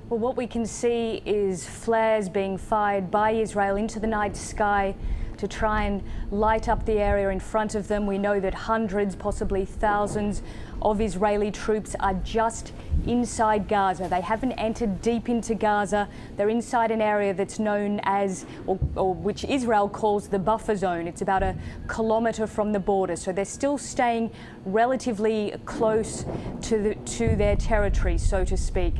Well, what we can see is flares being fired by Israel into the night sky to try and light up the area in front of them. We know that hundreds, possibly thousands of Israeli troops are just inside Gaza. They haven't entered deep into Gaza. They're inside an area that's known as, or which Israel calls the buffer zone. It's about 1 kilometre from the border. So they're still staying relatively close to their territory, so to speak.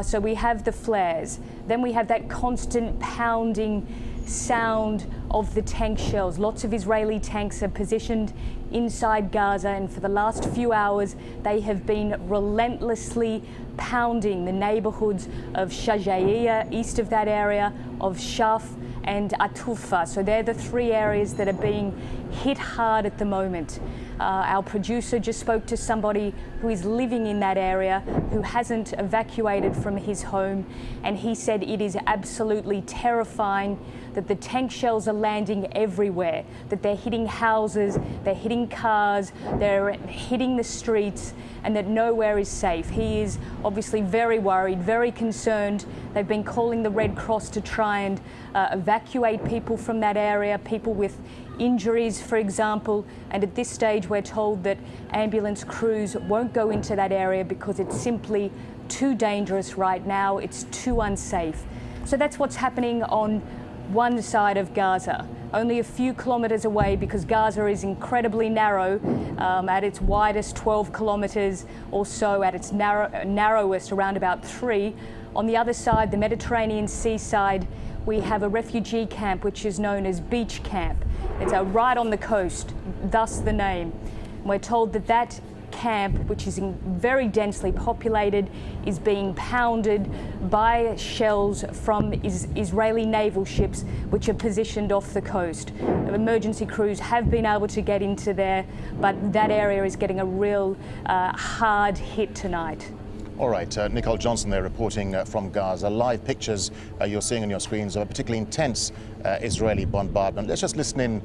So we have the flares. Then we have that constant pounding sound of the tank shells. Lots of Israeli tanks are positioned inside Gaza, and for the last few hours they have been relentlessly pounding the neighbourhoods of Shajayeia, east of that area, of Shaf and Atufa. So they're the three areas that are being hit hard at the moment. Our producer just spoke to somebody who is living in that area, who hasn't evacuated from his home, and he said it is absolutely terrifying that the tank shells are landing everywhere, that they're hitting houses, they're hitting cars, they're hitting the streets, and that nowhere is safe. He is obviously very worried, very concerned. They've been calling the Red Cross to try and evacuate people from that area, people with injuries, for example, and at this stage we're told that ambulance crews won't go into that area because it's simply too dangerous right now, it's too unsafe. So that's what's happening on one side of Gaza, only a few kilometres away, because Gaza is incredibly narrow, at its widest 12 kilometres or so, at its narrowest around about 3. On the other side, the Mediterranean seaside, we have a refugee camp which is known as Beach Camp. It's right on the coast, thus the name. And we're told that that camp, which is very densely populated, is being pounded by shells from Israeli naval ships which are positioned off the coast. Emergency crews have been able to get into there, but that area is getting a real hard hit tonight. All right, Nicole Johnson there reporting from Gaza. Live pictures you're seeing on your screens of a particularly intense Israeli bombardment. Let's just listen in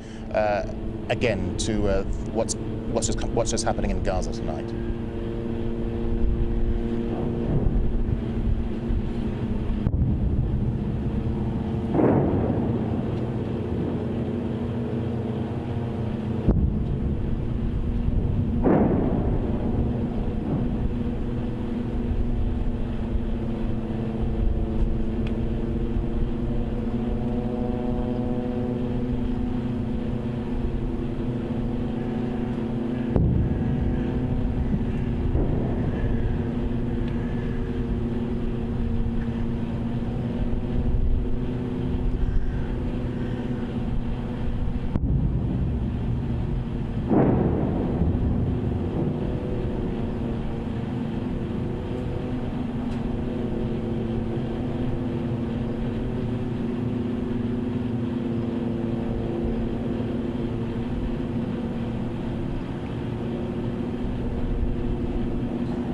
again to what's just happening in Gaza tonight.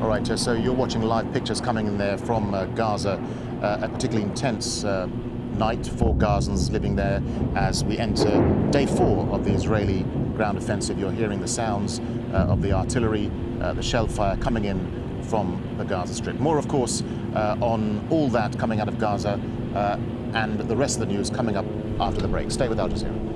All right, so you're watching live pictures coming in there from Gaza, a particularly intense night for Gazans living there as we enter day 4 of the Israeli ground offensive. You're hearing the sounds of the artillery, the shell fire coming in from the Gaza Strip. More, of course, on all that coming out of Gaza and the rest of the news coming up after the break. Stay with Al Jazeera.